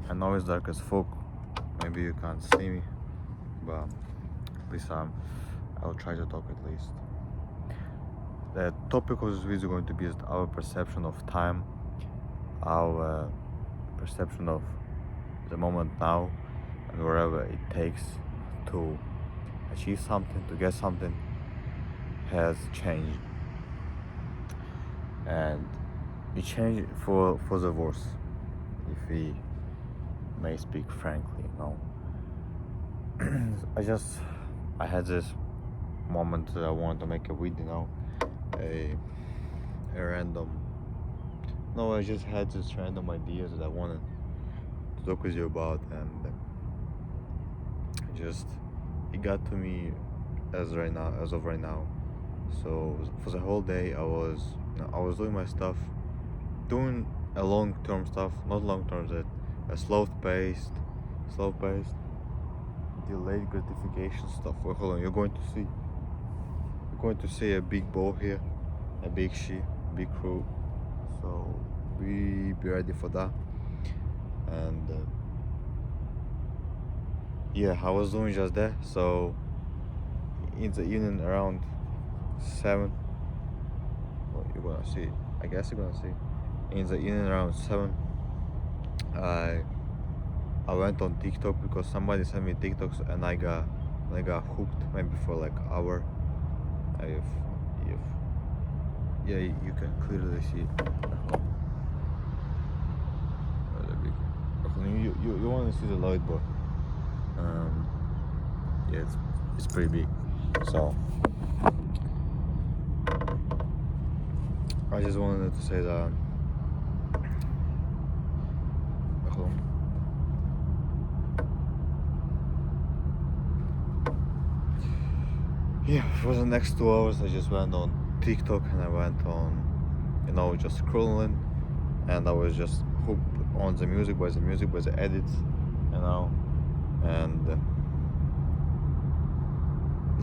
I know it's dark as fuck. Maybe you can't see me, but at least I'll try to talk at least. The topic of this video is going to be our perception of time, our perception of the moment now, and wherever it takes to achieve something, to get something, has changed. And it changed for the worse, if we may speak frankly, you know. I had this moment that I wanted to make a video, you know, a random. No, I just had this random ideas that I wanted to talk with you about, and it got to me as of right now. So for the whole day, I was doing my stuff, doing a long-term stuff, not long-term, that a slow-paced, delayed gratification stuff. Well, hold on, you're going to see a big ball here, a big sheep, big crew. So be ready for that. And yeah, I was doing just that. So in the evening around 7, well, you're gonna see. I guess you're gonna see. In the evening around 7, I went on TikTok because somebody sent me TikToks, and I got hooked maybe for like an hour. If yeah, you can clearly see it. You want to see the light, but yeah, it's pretty big. So I just wanted to say that. Yeah, for the next 2 hours I just went on TikTok, and I went on, just scrolling, and I was just hooked on the music, by the edits, and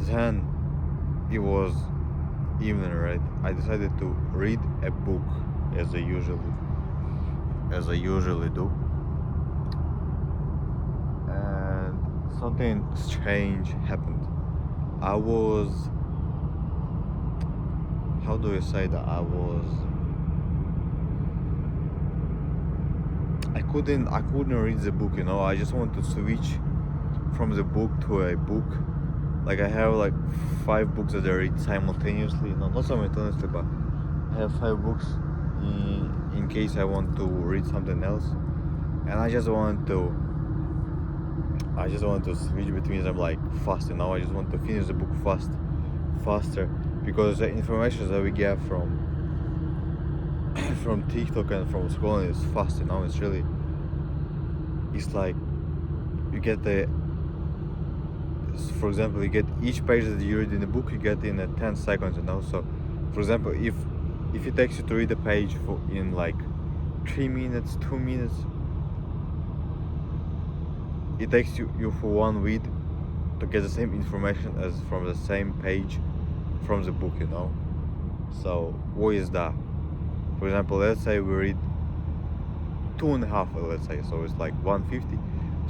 then it was evening, right? I decided to read a book as I usually do, and something strange happened. I couldn't read the book, I just wanted to switch from the book to a book. Like, I have like 5 books that I read simultaneously, not simultaneously, but I have 5 books in case I want to read something else, and I just wanted to switch between them like fast, I just want to finish the book faster, because the information that we get from from TikTok and from scrolling is fast, it's like you get for example, you get each page that you read in the book, you get in 10 seconds, so for example, if it takes you to read a page in like 3 minutes, 2 minutes, it takes you for 1 week to get the same information as from the same page from the book, So what is that? For example, let's say we read 2.5, let's say, so it's like 150.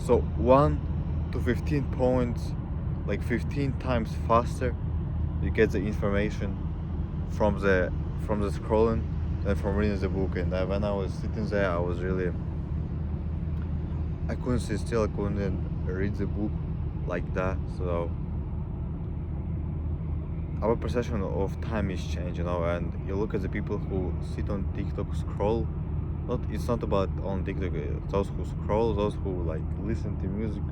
So 1 to 15 points, like 15 times faster, you get the information from the scrolling than from reading the book. And when I was sitting there, I couldn't sit still, I couldn't read the book like that. So our perception of time is changed, and you look at the people who sit on TikTok, scroll. It's not about on TikTok, those who scroll, those who like listen to music.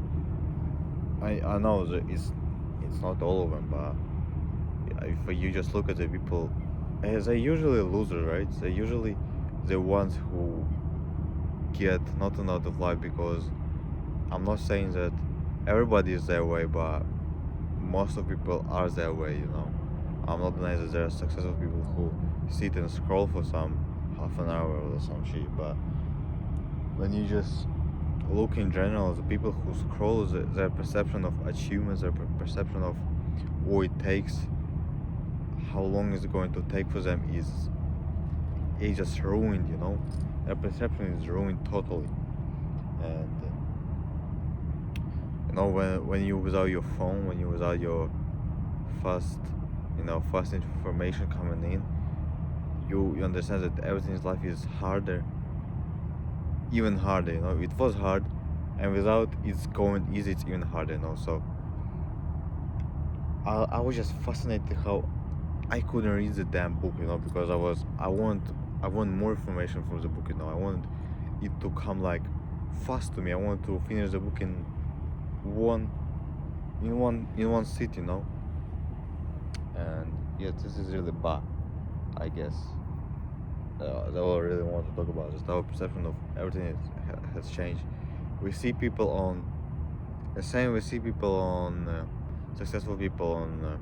I know that it's not all of them, but if you just look at the people, they're usually losers, right? They're usually the ones who get nothing out of life, because I'm not saying that everybody is their way, but most of people are their way, I'm not denying that there are successful people who sit and scroll for some half an hour or some shit, but when you just look in general, the people who scroll, their perception of achievements, their perception of what it takes, how long is it going to take for them, is just ruined, their perception is ruined totally. And You know, when you without your phone, when you without your fast, fast information coming in, you understand that everything in life is harder, even harder. It was hard, and without it's going easy, it's even harder. So I was just fascinated how I couldn't read the damn book, because I want more information from the book, I want it to come like fast to me. I want to finish the book one in one sit, And yeah, this is really bad, I guess. That's all I really want to talk about. Just our perception of everything has changed. We see people on the same. We see people on successful people on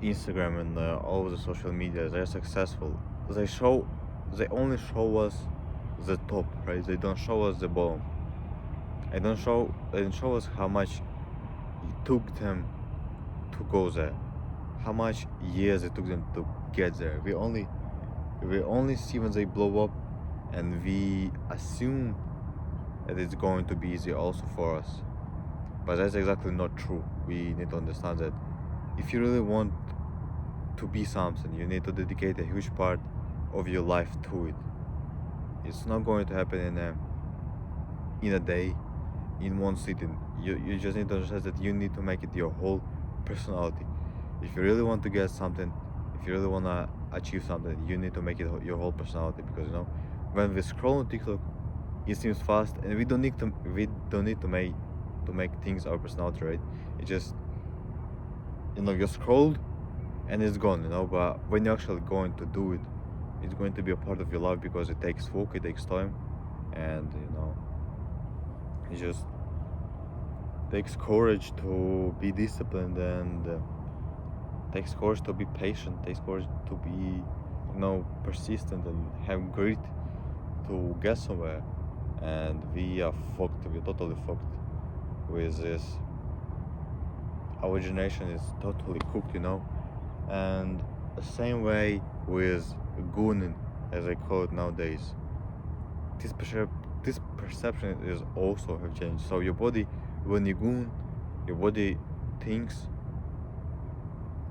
Instagram and all of the social media. They're successful. They only show us the top, right? They don't show us the bottom. They don't show us how much it took them to go there, how much years it took them to get there. We only see when they blow up, and we assume that it's going to be easy also for us. But that's exactly not true. We need to understand that if you really want to be something, you need to dedicate a huge part of your life to it. It's not going to happen in a day, in one sitting. You just need to understand that you need to make it your whole personality. If you really want to get something, if you really want to achieve something, you need to make it your whole personality. Because when we scroll on TikTok, it seems fast, and we don't need to make things our personality, right? It just you scrolled and it's gone, but when you're actually going to do it, it's going to be a part of your life, because it takes work, it takes time, and it just takes courage to be disciplined, and takes courage to be patient, takes courage to be persistent and have grit to get somewhere. And we're totally fucked with this. Our generation is totally cooked, and the same way with gooning, as I call it nowadays. This perception is also have changed. So your body, when you goon, your body thinks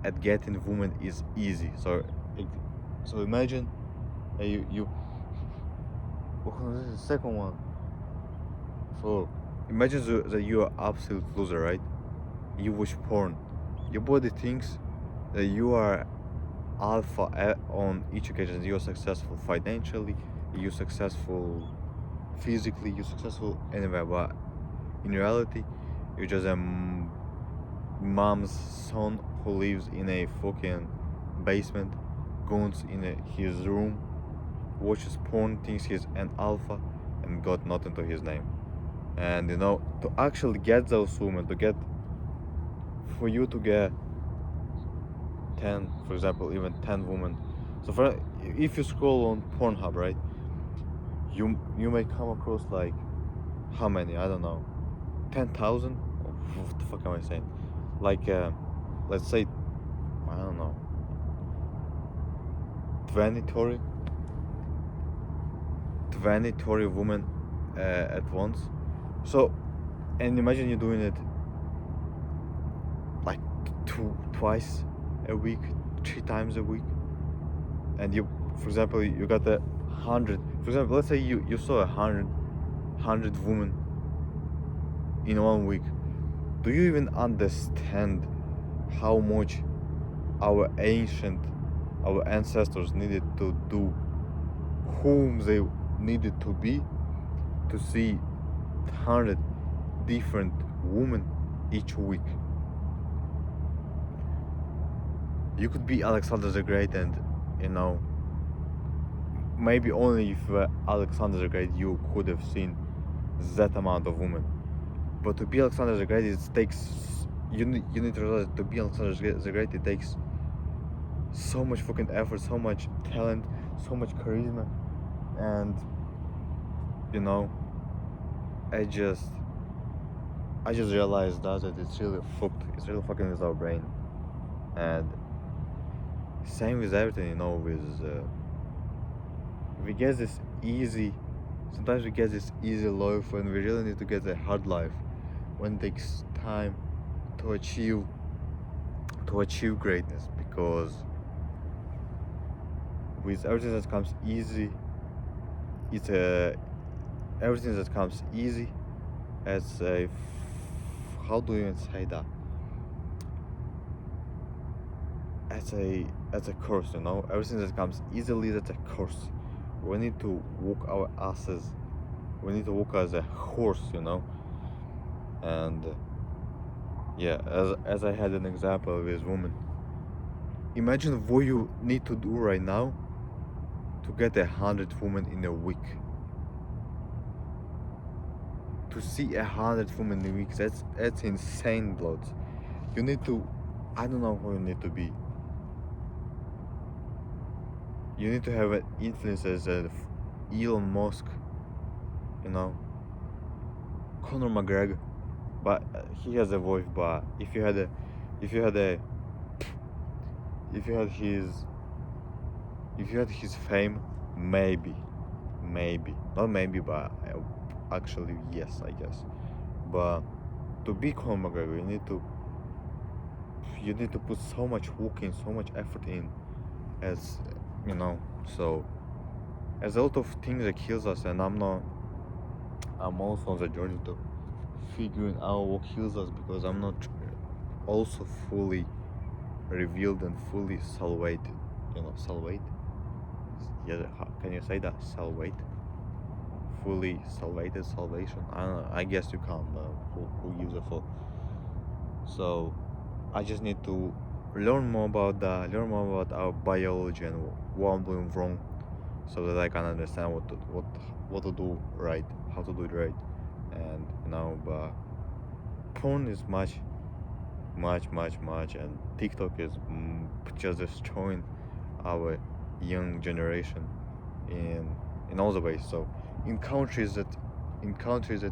at getting women is easy. So imagine you this is the second one. So imagine that you are absolute loser, right? You watch porn. Your body thinks that you are alpha on each occasion. You're successful financially, you're successful physically, you're successful anywhere. But in reality, you're just a mom's son who lives in a fucking basement, goons in his room, watches porn, thinks he's an alpha, and got nothing to his name. And to actually get those women, for you to get 10, for example, even 10 women. So if you scroll on Pornhub, right, you may come across like, how many? I don't know, 10,000. What the fuck am I saying? Like, let's say, I don't know, 20 women at once. So, and imagine you're doing it like twice a week, 3 times a week, and for example, you got 100. For example, let's say you saw 100 women in 1 week. Do you even understand how much our ancestors needed to do, whom they needed to be, to see 100 different women each week? You could be Alexander the Great, and maybe only if Alexander the Great you could have seen that amount of women. But to be Alexander the Great, it takes you need to realize, to be Alexander the Great, it takes so much fucking effort, so much talent, so much charisma, and I just realized that it's really fucked. It's really fucking with our brain, and same with everything. We get this easy. Sometimes we get this easy life when we really need to get a hard life. when it takes time to achieve greatness, because with everything that comes easy, it's a everything that comes easy as a how do you even say that, as a curse, you know. Everything that comes easily, that's a curse. We need to walk our asses, we need to walk as a horse, you know. And yeah, as I had an example of this woman, imagine what you need to do right now to get 100 women in a week. To see 100 women in a week, that's insane, blood. You need to, I don't know who you need to be. You need to have an influence as Elon Musk, you know, Conor McGregor, but he has a voice. But if you had his fame, maybe, not maybe, but actually yes, I guess. But to be Conor McGregor, you need to put so much work in, so much effort in, as you know. So there's a lot of things that kills us, and I'm also on the journey to figuring out what kills us, because I'm not also fully revealed and fully salvated. You know, salvate. Yeah, can you say that? Salvate. Fully salvated, salvation. I don't know. I guess you can't, but who use it for? So I just need to learn more about that, learn more about our biology and what I'm doing wrong, so that I can understand what to do right, how to do it right, and you know. But porn is much, and TikTok is just destroying our young generation in all the ways. So in countries that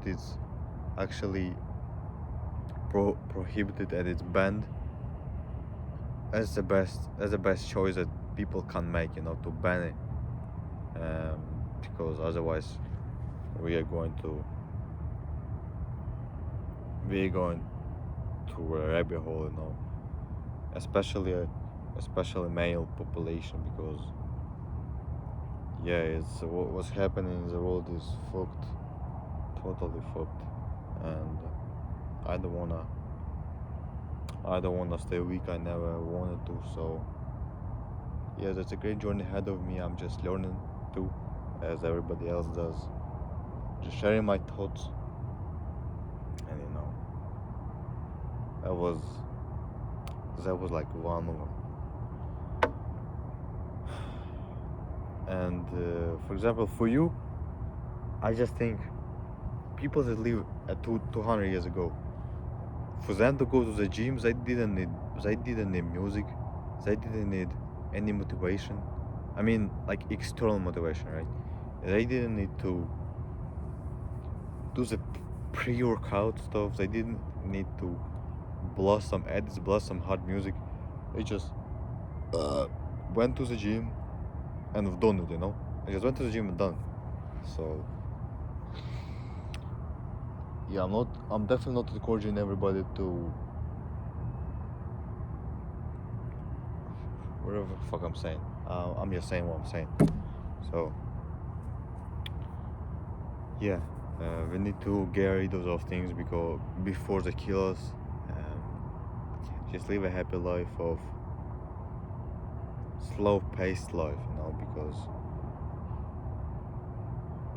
it's actually prohibited and it's banned, as the best choice that people can make, you know, to ban it, because otherwise we are going to to a rabbit hole, you know, especially male population, because yeah, it's what's happening in the world is fucked, totally fucked, and I don't wanna stay weak. I never wanted to. So yeah, that's a great journey ahead of me. I'm just learning too, as everybody else does. Just sharing my thoughts, and you know, that was like one of them. And for example, for you, I just think people that live at 200 years ago, for them to go to the gym, they didn't need music, they didn't need any motivation. I mean, like external motivation, right? They didn't need to do the pre-workout stuff. They didn't need to blast some edits, blast some hard music. They just went to the gym and have done it, you know. I just went to the gym and done it. So yeah, I'm definitely not encouraging everybody to whatever the fuck I'm saying. I'm just saying what I'm saying. So yeah, we need to get rid of those things because before they kill us. Just live a happy life of slow-paced life, you know, because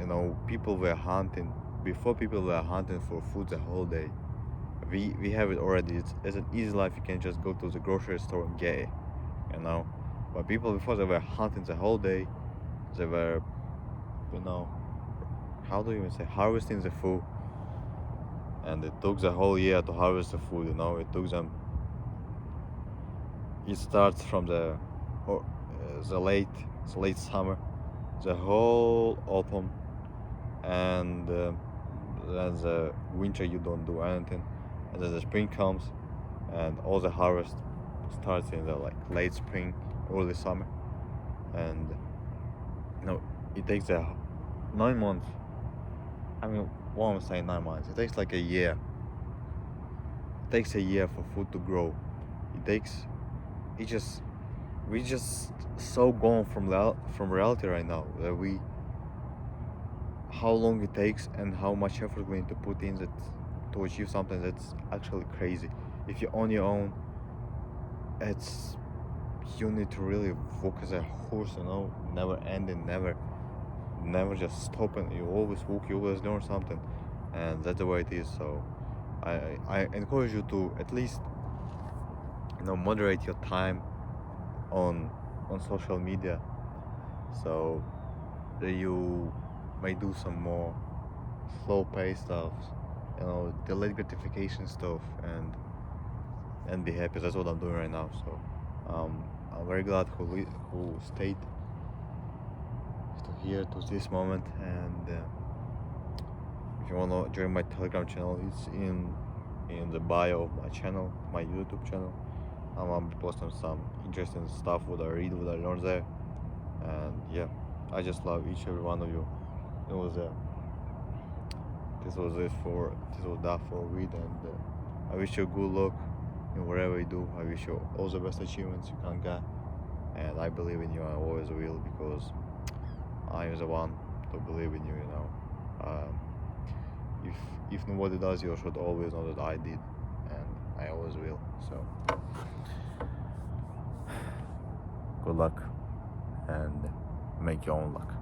you know people were hunting before. People were hunting for food the whole day. We have it already. It's an easy life. You can just go to the grocery store and get it, you know. But people before, they were hunting the whole day. They were, you know, how do you even say, harvesting the food, and it took the whole year to harvest the food. You know, it took them. It starts from the late summer, the whole autumn, and then the winter you don't do anything, and then the spring comes, and all the harvest starts in the like late spring, early summer, and you know it takes 9 months. I mean, what I'm saying, 9 months. It takes like a year takes a year for food to grow. It just we just so gone from reality right now that we how long it takes and how much effort we need to put in that to achieve something that's actually crazy. If you're on your own, it's you need to really walk as a horse, never ending, never just stopping. You always walk, you always learn something, and that's the way it is. So I encourage you to at least moderate your time on social media, so that you may do some more slow paced stuff, delayed gratification stuff, and be happy. That's what I'm doing right now. So I'm very glad who stayed to here to this moment. And if you wanna join my Telegram channel, it's in the bio of my channel, my YouTube channel. I'm gonna be posting some interesting stuff, what I read, what I learn there. And yeah, I just love each and every one of you. It was this was that for a read, and I wish you good luck in whatever you do. I wish you all the best achievements you can get, and I believe in you. I always will, because I am the one to believe in you. If nobody does, you should always know that I did, and I always will. So good luck, and make your own luck.